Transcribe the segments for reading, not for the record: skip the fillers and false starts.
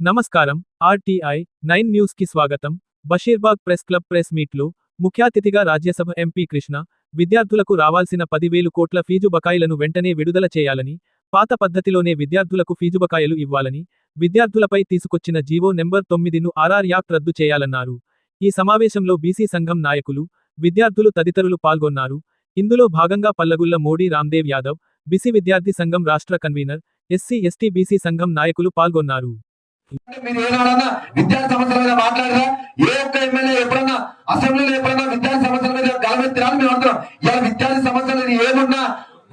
నమస్కారం. RTI 9 news కి స్వాగతం. బషీర్బాగ్ ప్రెస్ క్లబ్ ప్రెస్ మీట్లో ముఖ్య అతిథిగా రాజ్యసభ ఎంపీ కృష్ణ, విద్యార్థులకు రావాల్సిన 10,000 కోట్ల ఫీజు బకాయిలను వెంటనే విడుదల చేయాలని, పాత పద్ధతిలోనే విద్యార్థులకు ఫీజు బకాయిలు ఇవ్వాలని, విద్యార్థులపై తీసుకొచ్చిన జీవో నెంబర్ 9ను ఆర్ఆర్ యాక్ట్ రద్దు చేయాలన్నారు. ఈ సమావేశంలో బీసీ సంఘం నాయకులు, విద్యార్థులు తదితరులు పాల్గొన్నారు. ఇందులో భాగంగా పల్లగుల్ల మోడీ రామ్దేవ్ యాదవ్, బీసీ విద్యార్థి సంఘం రాష్ట్ర కన్వీనర్, ఎస్సీ ఎస్టీ బీసీ సంఘం నాయకులు పాల్గొన్నారు. మీరు ఏనాడన్నా విద్యార్థి సమస్యల మీద మాట్లాడరా? ఏ ఒక్క ఎమ్మెల్యే ఎప్పుడన్నా అసెంబ్లీలో ఎప్పుడన్నా విద్యార్థి సమస్యల మీద గలమెత్తిరాని మేము అంటున్నాం. ఇలా విద్యార్థి సమస్యలు ఏమున్నా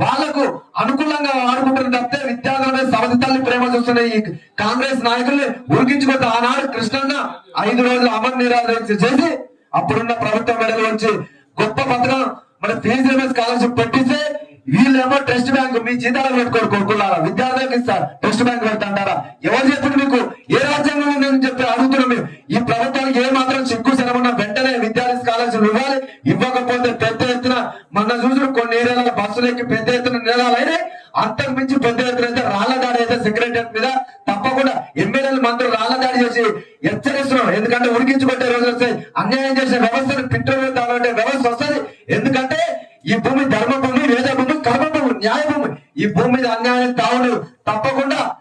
వాళ్లకు అనుకూలంగా వాడుకుంటున్న తప్పితే విద్యార్థుల మీద సవతితల్లి ప్రేమ చూస్తున్న ఈ కాంగ్రెస్ నాయకుల్ని ఉరికించుకుంటూ ఆనాడు కృష్ణన్న 5 రోజులు అమర్ నిరాదరణ చేసి అప్పుడున్న ప్రభుత్వ మెడలు వచ్చి గొప్ప పథకం మన ఫీజు స్కాలర్షిప్ పెట్టిస్తే వీళ్ళేమో టెస్ట్ బ్యాంక్ మీ జీతాలు పెట్టుకోరు కొడుకున్నారా? విద్యార్థులకు ఇస్తారు టెస్ట్ బ్యాంక్ పెడతాంటారా? ఎవరు చెప్పింది మీకు? ఏ రాజ్యాంగం ఉందని చెప్పి అడుగుతున్నాం మేము. ఈ ప్రభుత్వానికి ఏ మాత్రం సిగ్గు శరమున్నా వెంటనే విద్యార్థి స్కాలర్షిప్ ఇవ్వాలి. ఇవ్వకపోతే పెద్ద ఎత్తున మన చూసిన కొన్ని ఏరియాల బస్సులు ఎక్కి పెద్ద ఎత్తున నిలదాలైనా అంతకు మించి పెద్ద ఎత్తున అయితే రాళ్ల దాడి అయితే సెక్రటరియట్ మీద తప్పకుండా ఎమ్మెల్యేలు మంత్రులు రాళ్ల దాడి చేసి హెచ్చరిస్తున్నాం. ఎందుకంటే ఉడికించుకుంటే రోజులు వస్తాయి. అన్యాయం చేసే వ్యవస్థను పిట్టలు తాగంటే వ్యవస్థ వస్తుంది. ఎందుకంటే ఈ భూమి ధర్మ భూమి, వేద భూమి, కర్మ భూమి, న్యాయ భూమి. ఈ భూమి మీద అన్యాయం తావులు తప్పకుండా